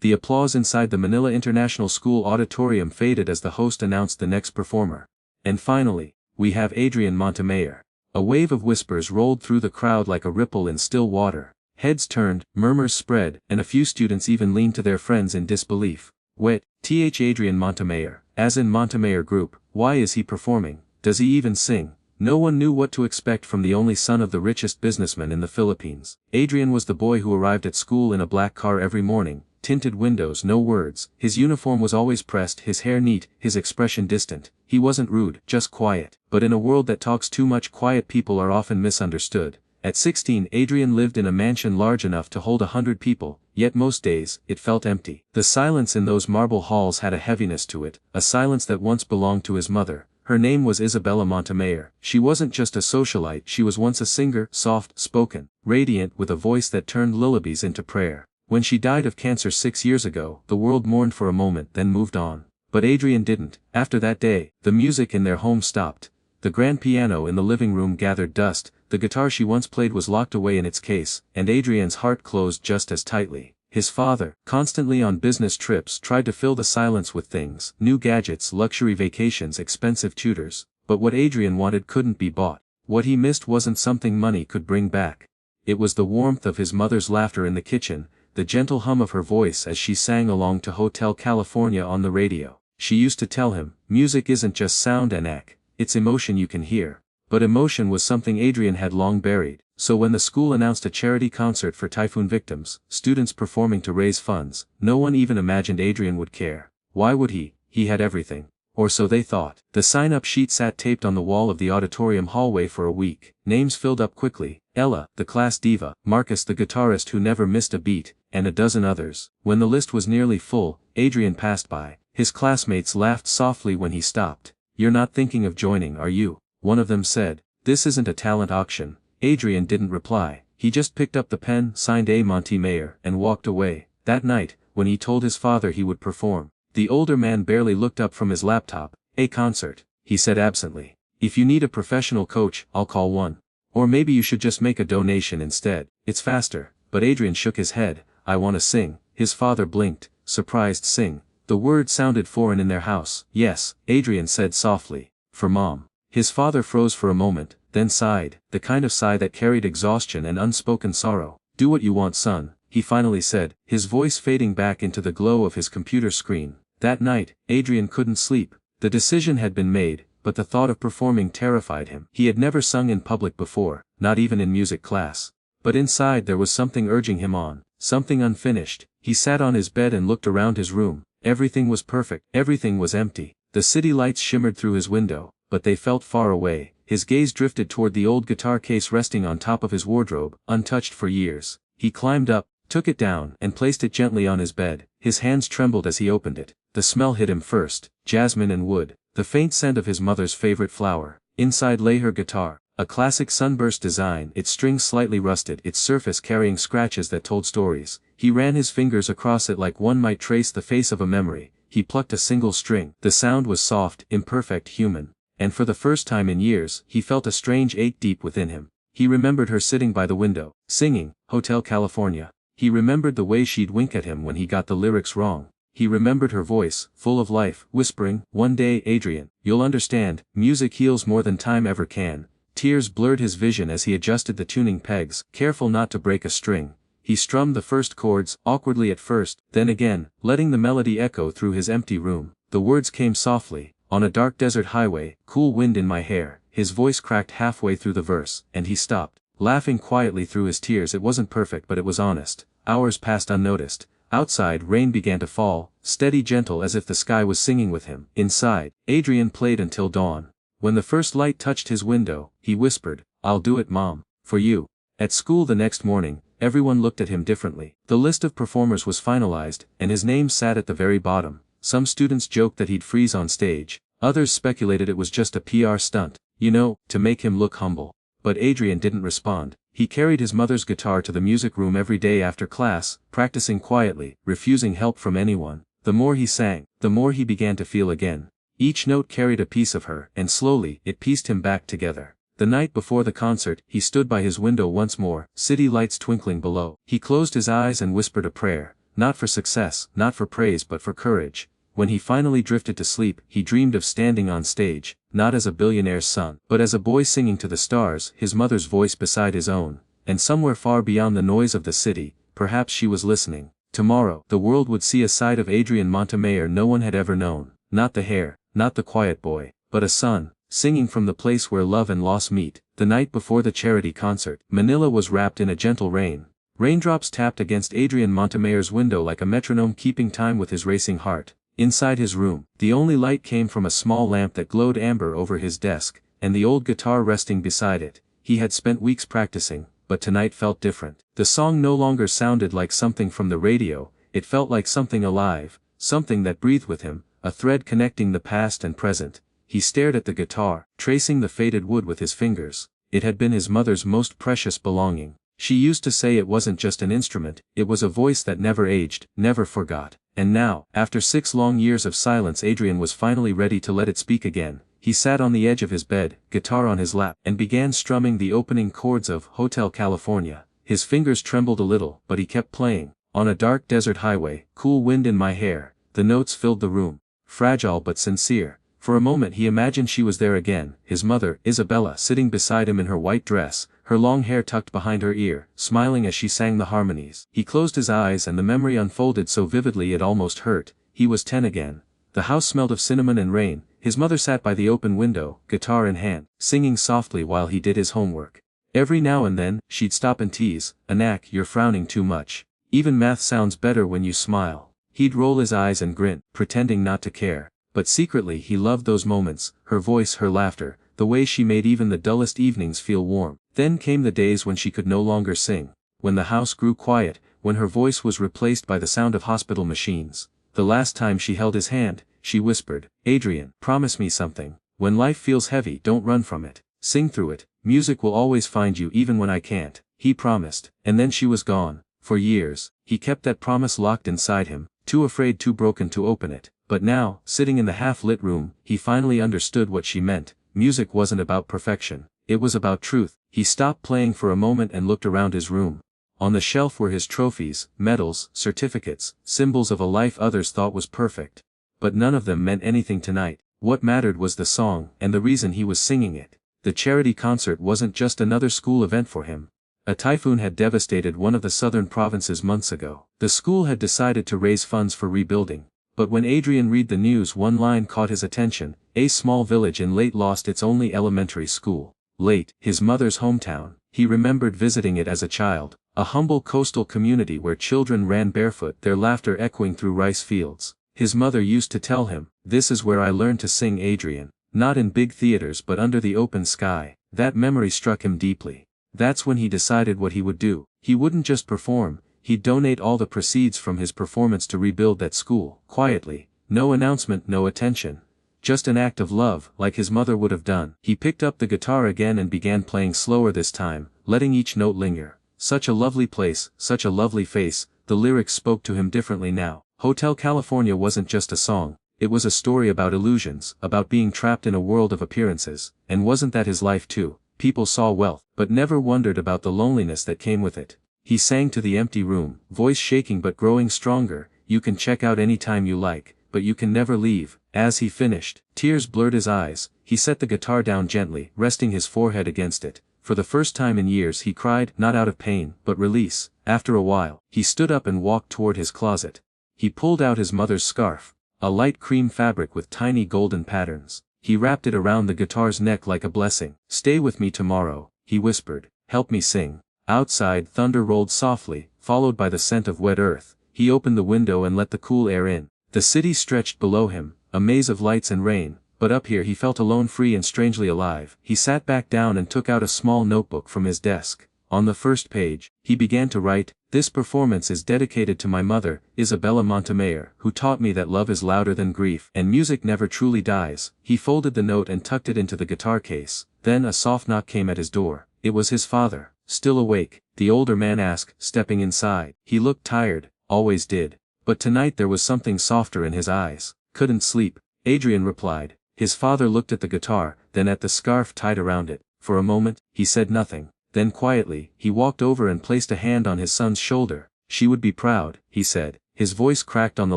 The applause inside the Manila International School auditorium faded as the host announced the next performer. And finally, we have Adrian Montemayor. A wave of whispers rolled through the crowd like a ripple in still water. Heads turned, murmurs spread, and a few students even leaned to their friends in disbelief. Wait, Adrian Montemayor, as in Montemayor Group, why is he performing? Does he even sing? No one knew what to expect from the only son of the richest businessman in the Philippines. Adrian was the boy who arrived at school in a black car every morning, tinted windows, no words. His uniform was always pressed, his hair neat, his expression distant. He wasn't rude, just quiet. But in a world that talks too much, quiet people are often misunderstood. At 16, Adrian lived in a mansion large enough to hold 100 people, yet most days, it felt empty. The silence in those marble halls had a heaviness to it, a silence that once belonged to his mother. Her name was Isabella Montemayor. She wasn't just a socialite, she was once a singer, soft-spoken, radiant, with a voice that turned lullabies into prayer. When she died of cancer 6 years ago, the world mourned for a moment, then moved on. But Adrian didn't. After that day, the music in their home stopped. The grand piano in the living room gathered dust, the guitar she once played was locked away in its case, and Adrian's heart closed just as tightly. His father, constantly on business trips, tried to fill the silence with things, new gadgets, luxury vacations, expensive tutors. But what Adrian wanted couldn't be bought. What he missed wasn't something money could bring back. It was the warmth of his mother's laughter in the kitchen, the gentle hum of her voice as she sang along to Hotel California on the radio. She used to tell him, music isn't just sound and act, it's emotion you can hear. But emotion was something Adrian had long buried. So when the school announced a charity concert for typhoon victims, students performing to raise funds, no one even imagined Adrian would care. Why would he? He had everything. Or so they thought. The sign-up sheet sat taped on the wall of the auditorium hallway for a week. Names filled up quickly: Ella, the class diva, Marcus, the guitarist who never missed a beat, and a dozen others. When the list was nearly full, Adrian passed by. His classmates laughed softly when he stopped. "You're not thinking of joining, are you?" one of them said. "This isn't a talent auction." Adrian didn't reply. He just picked up the pen, signed A. Montemayor, and walked away. That night, when he told his father he would perform, the older man barely looked up from his laptop. "A concert," he said absently. "If you need a professional coach, I'll call one. Or maybe you should just make a donation instead. It's faster." But Adrian shook his head. "I want to sing." His father blinked, surprised. Sing? The word sounded foreign in their house. "Yes," Adrian said softly. "For Mom." His father froze for a moment, then sighed, the kind of sigh that carried exhaustion and unspoken sorrow. "Do what you want, son," he finally said, his voice fading back into the glow of his computer screen. That night, Adrian couldn't sleep. The decision had been made, but the thought of performing terrified him. He had never sung in public before, not even in music class. But inside there was something urging him on, something unfinished. He sat on his bed and looked around his room. Everything was perfect, everything was empty. The city lights shimmered through his window, but they felt far away. His gaze drifted toward the old guitar case resting on top of his wardrobe, untouched for years. He climbed up, took it down, and placed it gently on his bed. His hands trembled as he opened it. The smell hit him first: jasmine and wood, the faint scent of his mother's favorite flower. Inside lay her guitar, a classic sunburst design, its strings slightly rusted, its surface carrying scratches that told stories. He ran his fingers across it like one might trace the face of a memory. He plucked a single string. The sound was soft, imperfect, human. And for the first time in years, he felt a strange ache deep within him. He remembered her sitting by the window, singing Hotel California. He remembered the way she'd wink at him when he got the lyrics wrong. He remembered her voice, full of life, whispering, "One day, Adrian, you'll understand, music heals more than time ever can." Tears blurred his vision as he adjusted the tuning pegs, careful not to break a string. He strummed the first chords, awkwardly at first, then again, letting the melody echo through his empty room. The words came softly: "On a dark desert highway, cool wind in my hair." His voice cracked halfway through the verse, and he stopped, laughing quietly through his tears. It wasn't perfect, but it was honest. Hours passed unnoticed. Outside, rain began to fall, steady, gentle, as if the sky was singing with him. Inside, Adrian played until dawn. When the first light touched his window, he whispered, "I'll do it, Mom. For you." At school the next morning, everyone looked at him differently. The list of performers was finalized, and his name sat at the very bottom. Some students joked that he'd freeze on stage. Others speculated it was just a PR stunt, to make him look humble. But Adrian didn't respond. He carried his mother's guitar to the music room every day after class, practicing quietly, refusing help from anyone. The more he sang, the more he began to feel again. Each note carried a piece of her, and slowly, it pieced him back together. The night before the concert, he stood by his window once more, city lights twinkling below. He closed his eyes and whispered a prayer. not for success, not for praise but for courage. When he finally drifted to sleep, he dreamed of standing on stage, not as a billionaire's son, but as a boy singing to the stars, his mother's voice beside his own, and somewhere far beyond the noise of the city, perhaps she was listening. Tomorrow, the world would see a side of Adrian Montemayor no one had ever known, not the hair, not the quiet boy, but a son, singing from the place where love and loss meet. The night before the charity concert, Manila was wrapped in a gentle rain. Raindrops tapped against Adrian Montemayor's window like a metronome keeping time with his racing heart. Inside his room, the only light came from a small lamp that glowed amber over his desk, and the old guitar resting beside it. He had spent weeks practicing, but tonight felt different. The song no longer sounded like something from the radio, it felt like something alive, something that breathed with him, a thread connecting the past and present. He stared at the guitar, tracing the faded wood with his fingers. It had been his mother's most precious belonging. She used to say it wasn't just an instrument, it was a voice that never aged, never forgot. And now, after 6 long years of silence, Adrian was finally ready to let it speak again. He sat on the edge of his bed, guitar on his lap, and began strumming the opening chords of Hotel California. His fingers trembled a little, but he kept playing. On a dark desert highway, cool wind in my hair, the notes filled the room. Fragile but sincere. For a moment he imagined she was there again, his mother, Isabella, sitting beside him in her white dress, her long hair tucked behind her ear, smiling as she sang the harmonies. He closed his eyes and the memory unfolded so vividly it almost hurt. He was 10 again. The house smelled of cinnamon and rain. His mother sat by the open window, guitar in hand, singing softly while he did his homework. Every now and then, she'd stop and tease, "Anak, you're frowning too much. Even math sounds better when you smile." He'd roll his eyes and grin, pretending not to care. But secretly he loved those moments, her voice, her laughter, the way she made even the dullest evenings feel warm. Then came the days when she could no longer sing, when the house grew quiet, when her voice was replaced by the sound of hospital machines. The last time she held his hand, she whispered, "Adrian, promise me something. When life feels heavy, don't run from it. Sing through it. Music will always find you even when I can't." He promised, and then she was gone. For years, he kept that promise locked inside him, too afraid, too broken to open it. But now, sitting in the half-lit room, he finally understood what she meant. Music wasn't about perfection. It was about truth. He stopped playing for a moment and looked around his room. On the shelf were his trophies, medals, certificates, symbols of a life others thought was perfect. But none of them meant anything tonight. What mattered was the song, and the reason he was singing it. The charity concert wasn't just another school event for him. A typhoon had devastated one of the southern provinces months ago. The school had decided to raise funds for rebuilding. But when Adrian read the news, one line caught his attention: a small village in Leyte lost its only elementary school. Leyte, his mother's hometown. He remembered visiting it as a child, a humble coastal community where children ran barefoot, their laughter echoing through rice fields. His mother used to tell him, "This is where I learned to sing, Adrian. Not in big theaters but under the open sky." That memory struck him deeply. That's when he decided what he would do. He wouldn't just perform. He'd donate all the proceeds from his performance to rebuild that school, quietly, no announcement, no attention. Just an act of love, like his mother would have done. He picked up the guitar again and began playing slower this time, letting each note linger. Such a lovely place, such a lovely face. The lyrics spoke to him differently now. Hotel California wasn't just a song, it was a story about illusions, about being trapped in a world of appearances. And wasn't that his life too? People saw wealth, but never wondered about the loneliness that came with it. He sang to the empty room, voice shaking but growing stronger. "You can check out any time you like, but you can never leave." As he finished, tears blurred his eyes. He set the guitar down gently, resting his forehead against it. For the first time in years he cried, not out of pain, but release. After a while, he stood up and walked toward his closet. He pulled out his mother's scarf, a light cream fabric with tiny golden patterns. He wrapped it around the guitar's neck like a blessing. "Stay with me tomorrow," he whispered. "Help me sing." Outside, thunder rolled softly, followed by the scent of wet earth. He opened the window and let the cool air in. The city stretched below him, a maze of lights and rain, but up here he felt alone, free and strangely alive. He sat back down and took out a small notebook from his desk. On the first page, he began to write, "This performance is dedicated to my mother, Isabella Montemayor, who taught me that love is louder than grief, and music never truly dies." He folded the note and tucked it into the guitar case. Then a soft knock came at his door. It was his father. "Still awake?" the older man asked, stepping inside. He looked tired, always did. But tonight there was something softer in his eyes. "Couldn't sleep," Adrian replied. His father looked at the guitar, then at the scarf tied around it. For a moment, he said nothing. Then quietly, he walked over and placed a hand on his son's shoulder. "She would be proud," he said. His voice cracked on the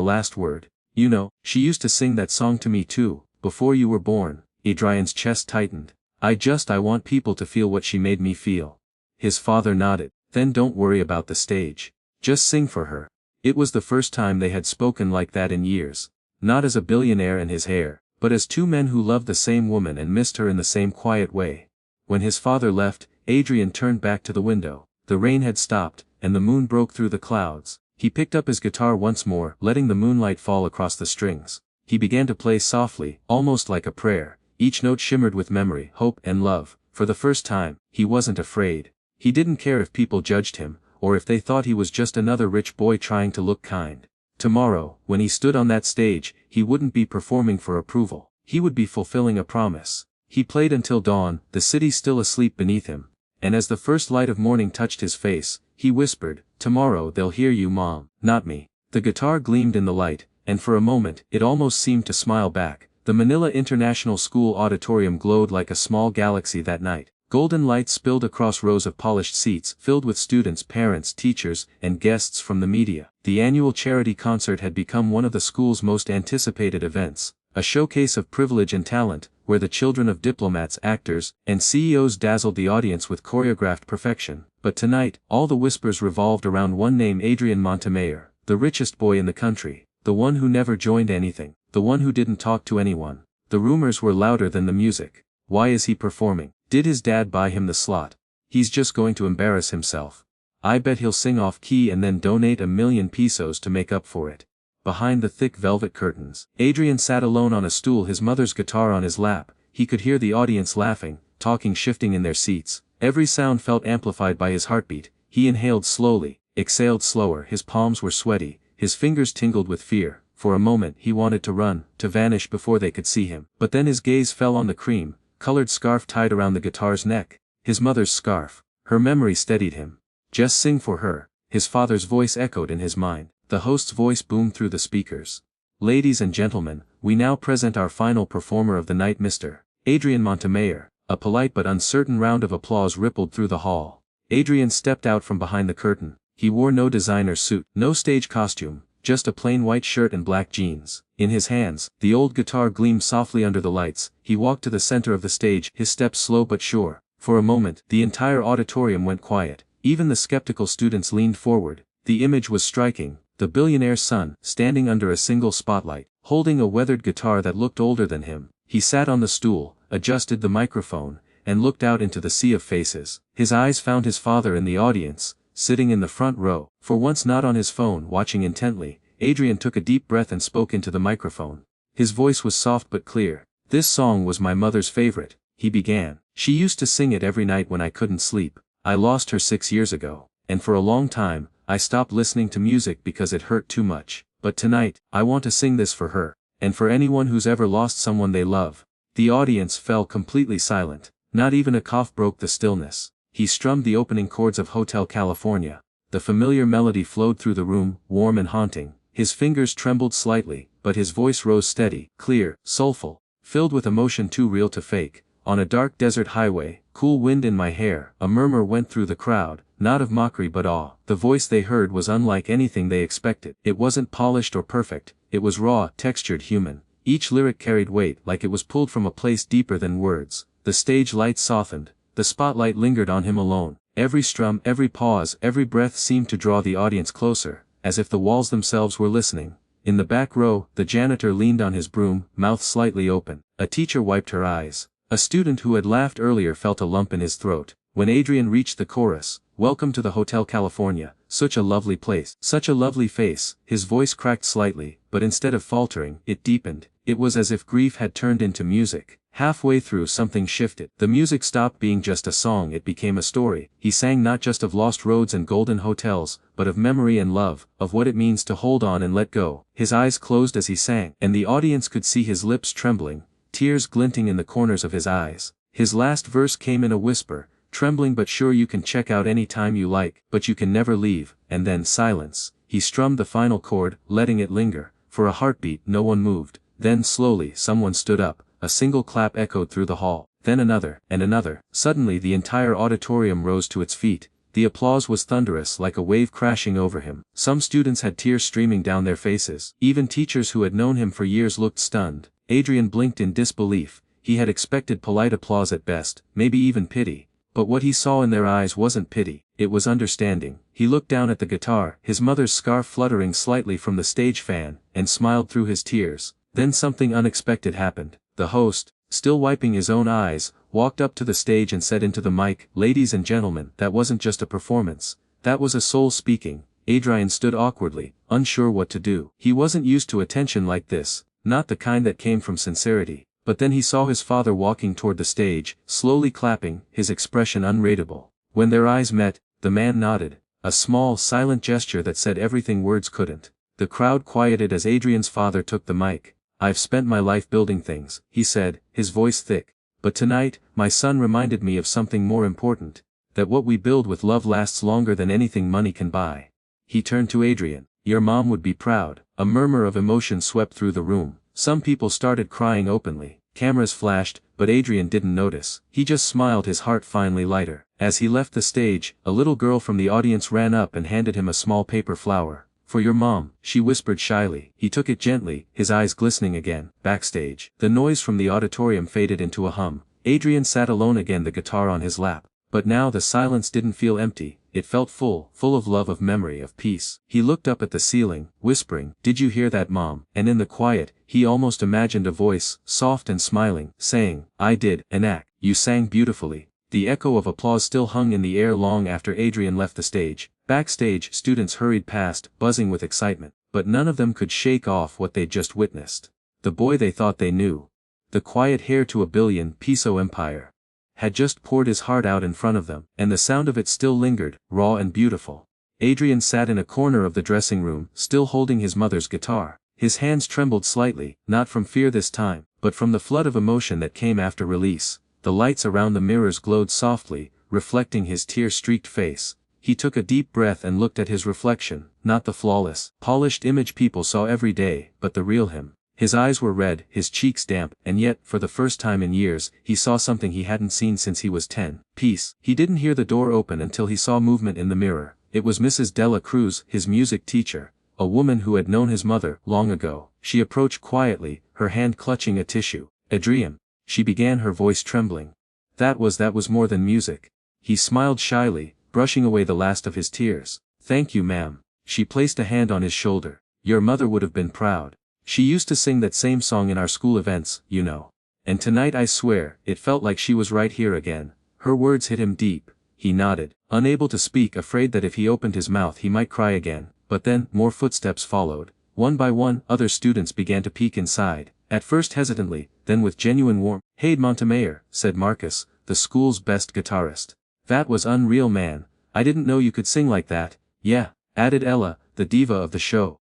last word. You know, she used to sing that song to me too, before you were born. Adrian's chest tightened. I want people to feel what she made me feel. His father nodded. Then don't worry about the stage. Just sing for her. It was the first time they had spoken like that in years. Not as a billionaire and his heir, but as two men who loved the same woman and missed her in the same quiet way. When his father left, Adrian turned back to the window. The rain had stopped, and the moon broke through the clouds. He picked up his guitar once more, letting the moonlight fall across the strings. He began to play softly, almost like a prayer. Each note shimmered with memory, hope, and love. For the first time, he wasn't afraid. He didn't care if people judged him, or if they thought he was just another rich boy trying to look kind. Tomorrow, when he stood on that stage, he wouldn't be performing for approval. He would be fulfilling a promise. He played until dawn, the city still asleep beneath him. And as the first light of morning touched his face, he whispered, "Tomorrow they'll hear you, Mom, not me." The guitar gleamed in the light, and for a moment, it almost seemed to smile back. The Manila International School auditorium glowed like a small galaxy that night. Golden lights spilled across rows of polished seats filled with students, parents, teachers, and guests from the media. The annual charity concert had become one of the school's most anticipated events, a showcase of privilege and talent, where the children of diplomats, actors, and CEOs dazzled the audience with choreographed perfection. But tonight, all the whispers revolved around one name: Adrian Montemayor, the richest boy in the country, the one who never joined anything, the one who didn't talk to anyone. The rumors were louder than the music. Why is he performing? Did his dad buy him the slot? He's just going to embarrass himself. I bet he'll sing off key and then donate 1,000,000 pesos to make up for it. Behind the thick velvet curtains, Adrian sat alone on a stool, his mother's guitar on his lap. He could hear the audience laughing, talking, shifting in their seats. Every sound felt amplified by his heartbeat. He inhaled slowly, exhaled slower, his palms were sweaty, his fingers tingled with fear. For a moment he wanted to run, to vanish before they could see him. But then his gaze fell on the cream-colored scarf tied around the guitar's neck. His mother's scarf. Her memory steadied him. Just sing for her. His father's voice echoed in his mind. The host's voice boomed through the speakers. Ladies and gentlemen, we now present our final performer of the night, Mr. Adrian Montemayor. A polite but uncertain round of applause rippled through the hall. Adrian stepped out from behind the curtain. He wore no designer suit, no stage costume, just a plain white shirt and black jeans. In his hands, the old guitar gleamed softly under the lights. He walked to the center of the stage, his steps slow but sure. For a moment, the entire auditorium went quiet. Even the skeptical students leaned forward. The image was striking. The billionaire's son, standing under a single spotlight, holding a weathered guitar that looked older than him. He sat on the stool, adjusted the microphone, and looked out into the sea of faces. His eyes found his father in the audience, sitting in the front row. For once not on his phone, watching intently, Adrian took a deep breath and spoke into the microphone. His voice was soft but clear. "This song was my mother's favorite," he began. "She used to sing it every night when I couldn't sleep. I lost her 6 years ago, and for a long time, I stopped listening to music because it hurt too much. But tonight, I want to sing this for her, and for anyone who's ever lost someone they love." The audience fell completely silent. Not even a cough broke the stillness. He strummed the opening chords of Hotel California. The familiar melody flowed through the room, warm and haunting. His fingers trembled slightly, but his voice rose steady, clear, soulful, filled with emotion too real to fake. On a dark desert highway, cool wind in my hair, a murmur went through the crowd, not of mockery but awe. The voice they heard was unlike anything they expected. It wasn't polished or perfect, it was raw, textured, human. Each lyric carried weight, like it was pulled from a place deeper than words. The stage lights softened, the spotlight lingered on him alone. Every strum, every pause, every breath seemed to draw the audience closer, as if the walls themselves were listening. In the back row, the janitor leaned on his broom, mouth slightly open. A teacher wiped her eyes. A student who had laughed earlier felt a lump in his throat. When Adrian reached the chorus, "Welcome to the Hotel California, such a lovely place, such a lovely face," his voice cracked slightly, but instead of faltering, it deepened. It was as if grief had turned into music. Halfway through, something shifted. The music stopped being just a song, it became a story. He sang not just of lost roads and golden hotels, but of memory and love, of what it means to hold on and let go. His eyes closed as he sang, and the audience could see his lips trembling, tears glinting in the corners of his eyes. His last verse came in a whisper, trembling but sure: "You can check out any time you like, but you can never leave." And then silence. He strummed the final chord, letting it linger. For a heartbeat, no one moved. Then slowly, someone stood up. A single clap echoed through the hall. Then another, and another. Suddenly the entire auditorium rose to its feet. The applause was thunderous, like a wave crashing over him. Some students had tears streaming down their faces. Even teachers who had known him for years looked stunned. Adrian blinked in disbelief. He had expected polite applause at best, maybe even pity. But what he saw in their eyes wasn't pity, it was understanding. He looked down at the guitar, his mother's scarf fluttering slightly from the stage fan, and smiled through his tears. Then something unexpected happened. The host, still wiping his own eyes, walked up to the stage and said into the mic, "Ladies and gentlemen, that wasn't just a performance. That was a soul speaking." Adrian stood awkwardly, unsure what to do. He wasn't used to attention like this, not the kind that came from sincerity. But then he saw his father walking toward the stage, slowly clapping, his expression unreadable. When their eyes met, the man nodded, a small, silent gesture that said everything words couldn't. The crowd quieted as Adrian's father took the mic. "I've spent my life building things," he said, his voice thick. "But tonight, my son reminded me of something more important, that what we build with love lasts longer than anything money can buy." He turned to Adrian. "Your mom would be proud." A murmur of emotion swept through the room. Some people started crying openly. Cameras flashed, but Adrian didn't notice. He just smiled, his heart finally lighter. As he left the stage, a little girl from the audience ran up and handed him a small paper flower. "For your mom," she whispered shyly. He took it gently, his eyes glistening again. Backstage, the noise from the auditorium faded into a hum. Adrian sat alone again, the guitar on his lap. But now the silence didn't feel empty, it felt full of love, of memory, of peace. He looked up at the ceiling, whispering, "Did you hear that, Mom?" And in the quiet, he almost imagined a voice, soft and smiling, saying, "I did, Anak, you sang beautifully." The echo of applause still hung in the air long after Adrian left the stage. Backstage, students hurried past, buzzing with excitement. But none of them could shake off what they'd just witnessed. The boy they thought they knew, the quiet heir to a billion-peso empire, had just poured his heart out in front of them, and the sound of it still lingered, raw and beautiful. Adrian sat in a corner of the dressing room, still holding his mother's guitar. His hands trembled slightly, not from fear this time, but from the flood of emotion that came after release. The lights around the mirrors glowed softly, reflecting his tear-streaked face. He took a deep breath and looked at his reflection, not the flawless, polished image people saw every day, but the real him. His eyes were red, his cheeks damp, and yet, for the first time in years, he saw something he hadn't seen since he was 10. Peace. He didn't hear the door open until he saw movement in the mirror. It was Mrs. Dela Cruz, his music teacher, a woman who had known his mother long ago. She approached quietly, her hand clutching a tissue. "Adrian," she began, her voice trembling. That was more than music." He smiled shyly, brushing away the last of his tears. "Thank you, ma'am." She placed a hand on his shoulder. "Your mother would have been proud. She used to sing that same song in our school events, you know. And tonight, I swear, it felt like she was right here again." Her words hit him deep. He nodded, unable to speak, afraid that if he opened his mouth he might cry again. But then, more footsteps followed. One by one, other students began to peek inside, at first hesitantly, then with genuine warmth. "Hey Montemayor," said Marcus, the school's best guitarist. "That was unreal, man. I didn't know you could sing like that." "Yeah," added Ella, the diva of the show.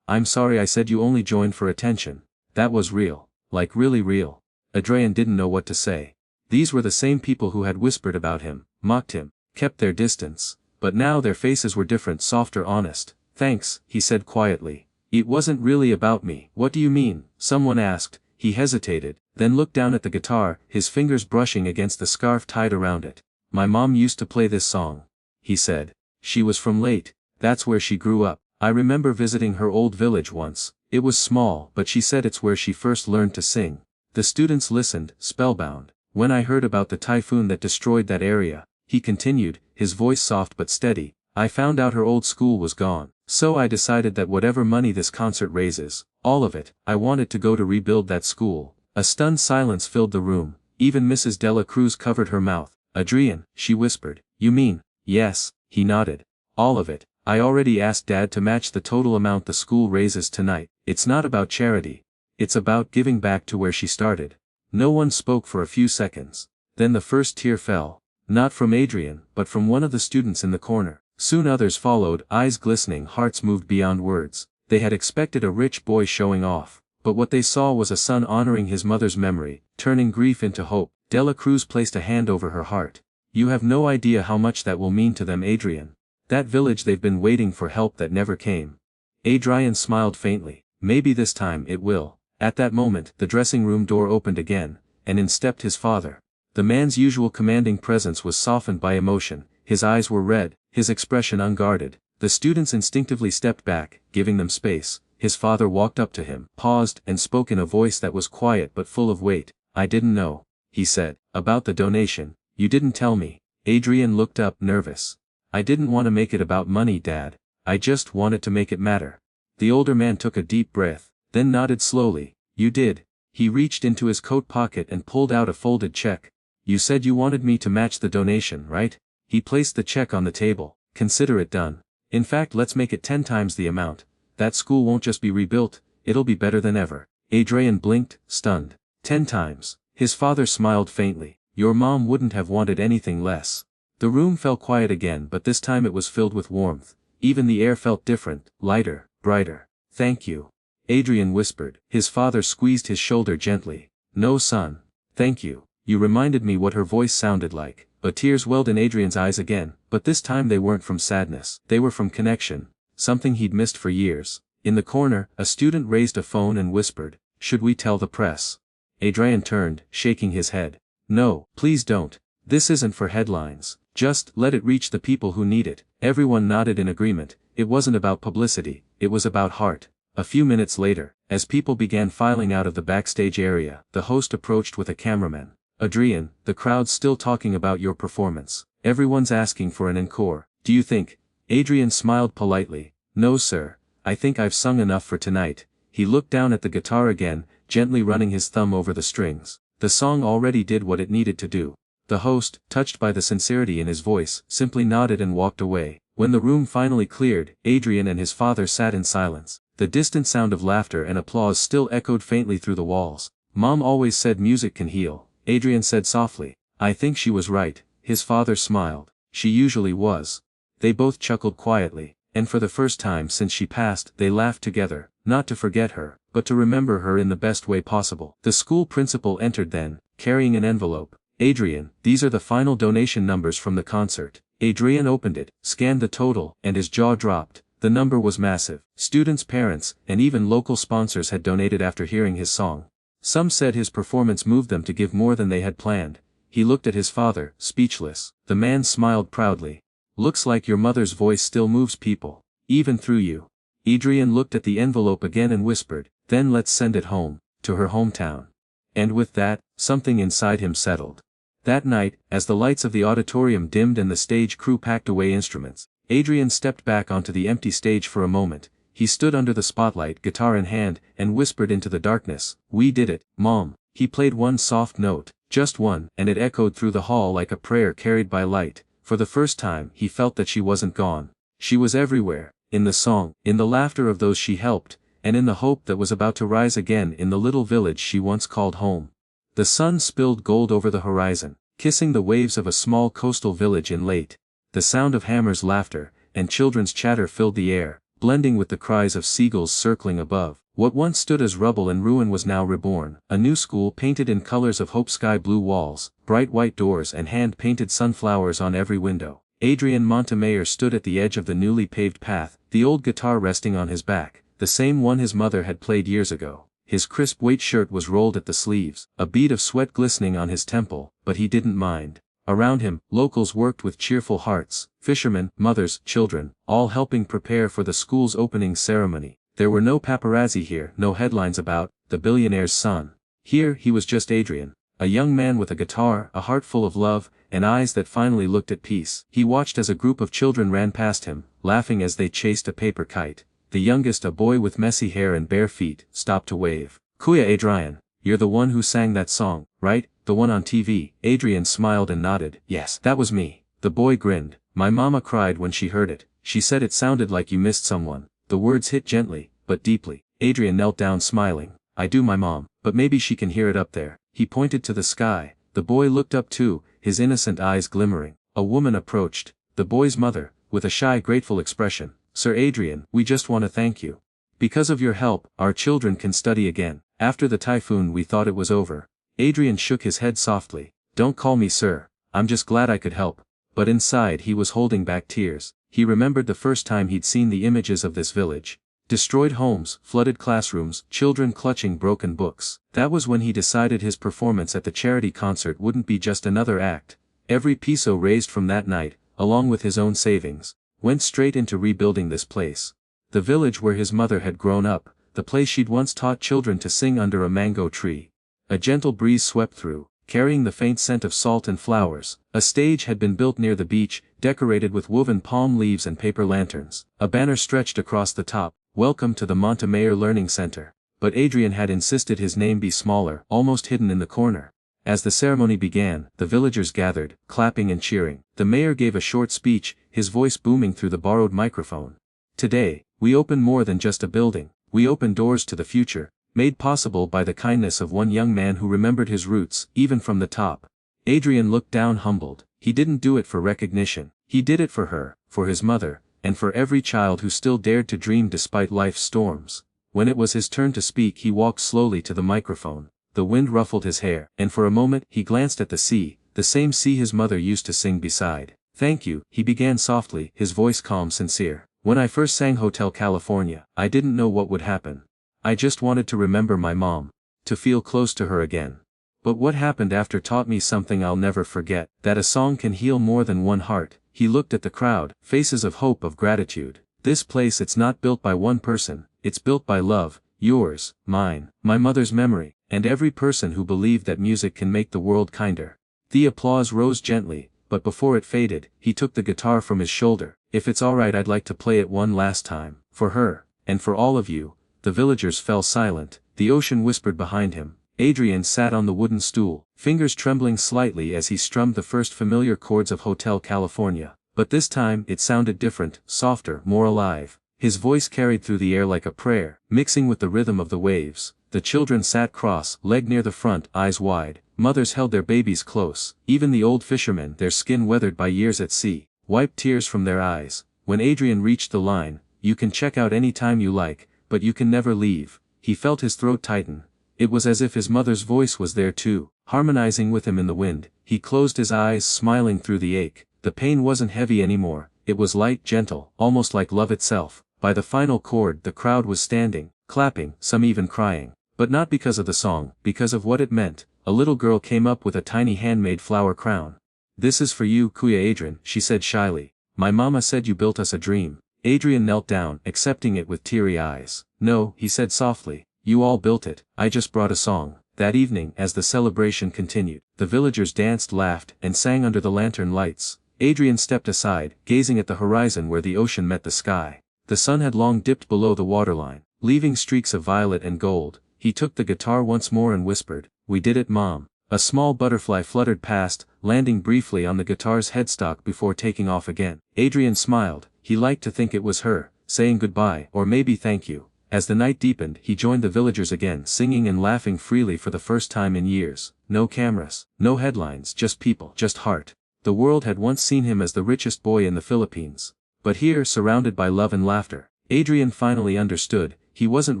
I'm sorry I said you only joined for attention. That was real. Like really real." Adrian didn't know what to say. These were the same people who had whispered about him, mocked him, kept their distance. But now their faces were different, softer, honest. "Thanks," he said quietly. "It wasn't really about me." "What do you mean?" someone asked. He hesitated, then looked down at the guitar, his fingers brushing against the scarf tied around it. "My mom used to play this song," he said. "She was from Leyte. That's where she grew up. I remember visiting her old village once. It was small, but she said it's where she first learned to sing." The students listened, spellbound. "When I heard about the typhoon that destroyed that area," he continued, his voice soft but steady, "I found out her old school was gone. So I decided that whatever money this concert raises, all of it, I wanted to go to rebuild that school." A stunned silence filled the room. Even Mrs. Dela Cruz covered her mouth. "Adrian," she whispered. "You mean?" "Yes," he nodded. "All of it. I already asked Dad to match the total amount the school raises tonight. It's not about charity. It's about giving back to where she started." No one spoke for a few seconds. Then the first tear fell. Not from Adrian, but from one of the students in the corner. Soon others followed, eyes glistening, hearts moved beyond words. They had expected a rich boy showing off, but what they saw was a son honoring his mother's memory, turning grief into hope. Dela Cruz placed a hand over her heart. "You have no idea how much that will mean to them, Adrian. That village, they've been waiting for help that never came." Adrian smiled faintly. "Maybe this time it will." At that moment, the dressing room door opened again, and in stepped his father. The man's usual commanding presence was softened by emotion. his eyes were red, his expression unguarded. The students instinctively stepped back, giving them space. His father walked up to him, paused, and spoke in a voice that was quiet but full of weight. "I didn't know," he said, "about the donation. You didn't tell me." Adrian looked up, nervous. "I didn't want to make it about money, Dad. I just wanted to make it matter." The older man took a deep breath, then nodded slowly. "You did." He reached into his coat pocket and pulled out a folded check. "You said you wanted me to match the donation, right?" He placed the check on the table. "Consider it done. In fact, let's make it 10 times the amount. That school won't just be rebuilt, it'll be better than ever." Adrian blinked, stunned. 10 times. His father smiled faintly. "Your mom wouldn't have wanted anything less." The room fell quiet again, but this time it was filled with warmth. Even the air felt different, lighter, brighter. "Thank you," Adrian whispered. His father squeezed his shoulder gently. "No, son. Thank you. You reminded me what her voice sounded like." But tears welled in Adrian's eyes again, but this time they weren't from sadness. They were from connection, something he'd missed for years. In the corner, a student raised a phone and whispered, "Should we tell the press?" Adrian turned, shaking his head. "No, please don't. This isn't for headlines. Just let it reach the people who need it." Everyone nodded in agreement. It wasn't about publicity, it was about heart. A few minutes later, as people began filing out of the backstage area, the host approached with a cameraman. "Adrian, the crowd's still talking about your performance. Everyone's asking for an encore. Do you think?" Adrian smiled politely. "No, sir. I think I've sung enough for tonight." He looked down at the guitar again, gently running his thumb over the strings. The song already did what it needed to do. The host, touched by the sincerity in his voice, simply nodded and walked away. When the room finally cleared, Adrian and his father sat in silence. The distant sound of laughter and applause still echoed faintly through the walls. "Mom always said music can heal," Adrian said softly. "I think she was right." His father smiled. "She usually was." They both chuckled quietly, and for the first time since she passed, they laughed together, not to forget her, but to remember her in the best way possible. The school principal entered then, carrying an envelope. "Adrian, these are the final donation numbers from the concert." Adrian opened it, scanned the total, and his jaw dropped. The number was massive. Students, parents, and even local sponsors had donated after hearing his song. Some said his performance moved them to give more than they had planned. He looked at his father, speechless. The man smiled proudly. "Looks like your mother's voice still moves people. Even through you." Adrian looked at the envelope again and whispered, "Then let's send it home, to her hometown." And with that, something inside him settled. That night, as the lights of the auditorium dimmed and the stage crew packed away instruments, Adrian stepped back onto the empty stage for a moment. He stood under the spotlight, guitar in hand, and whispered into the darkness, "We did it, Mom." He played one soft note, just one, and it echoed through the hall like a prayer carried by light. For the first time, he felt that she wasn't gone. She was everywhere, in the song, in the laughter of those she helped, and in the hope that was about to rise again in the little village she once called home. The sun spilled gold over the horizon, kissing the waves of a small coastal village in late. The sound of hammers' laughter, and children's chatter filled the air, blending with the cries of seagulls circling above. What once stood as rubble and ruin was now reborn. A new school painted in colors of hope, sky blue walls, bright white doors and hand-painted sunflowers on every window. Adrian Montemayor stood at the edge of the newly paved path, the old guitar resting on his back, the same one his mother had played years ago. His crisp white shirt was rolled at the sleeves, a bead of sweat glistening on his temple, but he didn't mind. Around him, locals worked with cheerful hearts, fishermen, mothers, children, all helping prepare for the school's opening ceremony. There were no paparazzi here, no headlines about the billionaire's son. Here he was, just Adrian, a young man with a guitar, a heart full of love, and eyes that finally looked at peace. He watched as a group of children ran past him, laughing as they chased a paper kite. The youngest, a boy with messy hair and bare feet, stopped to wave. "Kuya Adrian, you're the one who sang that song, right? The one on TV?" Adrian smiled and nodded. "Yes, that was me." The boy grinned. "My mama cried when she heard it. She said it sounded like you missed someone." The words hit gently, but deeply. Adrian knelt down smiling. "I do, my mom, but maybe she can hear it up there." He pointed to the sky. The boy looked up too, his innocent eyes glimmering. A woman approached, the boy's mother, with a shy, grateful expression. "Sir Adrian, we just want to thank you. Because of your help, our children can study again. After the typhoon we thought it was over." Adrian shook his head softly. "Don't call me sir. I'm just glad I could help." But inside he was holding back tears. He remembered the first time he'd seen the images of this village. Destroyed homes, flooded classrooms, children clutching broken books. That was when he decided his performance at the charity concert wouldn't be just another act. Every peso raised from that night, along with his own savings, went straight into rebuilding this place. The village where his mother had grown up, the place she'd once taught children to sing under a mango tree. A gentle breeze swept through, carrying the faint scent of salt and flowers. A stage had been built near the beach, decorated with woven palm leaves and paper lanterns. A banner stretched across the top, "Welcome to the Montemayor Learning Center." But Adrian had insisted his name be smaller, almost hidden in the corner. As the ceremony began, the villagers gathered, clapping and cheering. The mayor gave a short speech, his voice booming through the borrowed microphone. "Today, we open more than just a building. We open doors to the future, made possible by the kindness of one young man who remembered his roots, even from the top." Adrian looked down humbled. He didn't do it for recognition. He did it for her, for his mother, and for every child who still dared to dream despite life's storms. When it was his turn to speak, he walked slowly to the microphone. The wind ruffled his hair, and for a moment he glanced at the sea, the same sea his mother used to sing beside. "Thank you," he began softly, his voice calm, sincere. "When I first sang Hotel California, I didn't know what would happen. I just wanted to remember my mom, to feel close to her again. But what happened after taught me something I'll never forget, that a song can heal more than one heart." He looked at the crowd, faces of hope, of gratitude. "This place, it's not built by one person, it's built by love, yours, mine, my mother's memory, and every person who believed that music can make the world kinder." The applause rose gently, but before it faded, he took the guitar from his shoulder. "If it's alright, I'd like to play it one last time, for her, and for all of you." The villagers fell silent, the ocean whispered behind him. Adrian sat on the wooden stool, fingers trembling slightly as he strummed the first familiar chords of Hotel California. But this time it sounded different, softer, more alive. His voice carried through the air like a prayer, mixing with the rhythm of the waves. The children sat cross-legged near the front, eyes wide. Mothers held their babies close. Even the old fishermen, their skin weathered by years at sea, wiped tears from their eyes. When Adrian reached the line, "You can check out any time you like, but you can never leave," he felt his throat tighten. It was as if his mother's voice was there too, harmonizing with him in the wind. He closed his eyes, smiling through the ache. The pain wasn't heavy anymore, it was light, gentle, almost like love itself. By the final chord, the crowd was standing, clapping, some even crying. But not because of the song, because of what it meant. A little girl came up with a tiny handmade flower crown. "This is for you, Kuya Adrian," she said shyly. "My mama said you built us a dream." Adrian knelt down, accepting it with teary eyes. "No," he said softly, "you all built it, I just brought a song." That evening, as the celebration continued, the villagers danced, laughed, and sang under the lantern lights. Adrian stepped aside, gazing at the horizon where the ocean met the sky. The sun had long dipped below the waterline, leaving streaks of violet and gold. He took the guitar once more and whispered, "We did it, Mom." A small butterfly fluttered past, landing briefly on the guitar's headstock before taking off again. Adrian smiled. He liked to think it was her, saying goodbye, or maybe thank you. As the night deepened, he joined the villagers again, singing and laughing freely for the first time in years. No cameras, no headlines, just people, just heart. The world had once seen him as the richest boy in the Philippines. But here, surrounded by love and laughter, Adrian finally understood. He wasn't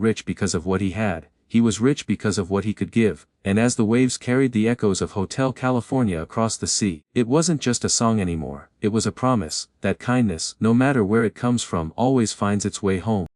rich because of what he had, he was rich because of what he could give. And as the waves carried the echoes of Hotel California across the sea, it wasn't just a song anymore, it was a promise, that kindness, no matter where it comes from, always finds its way home.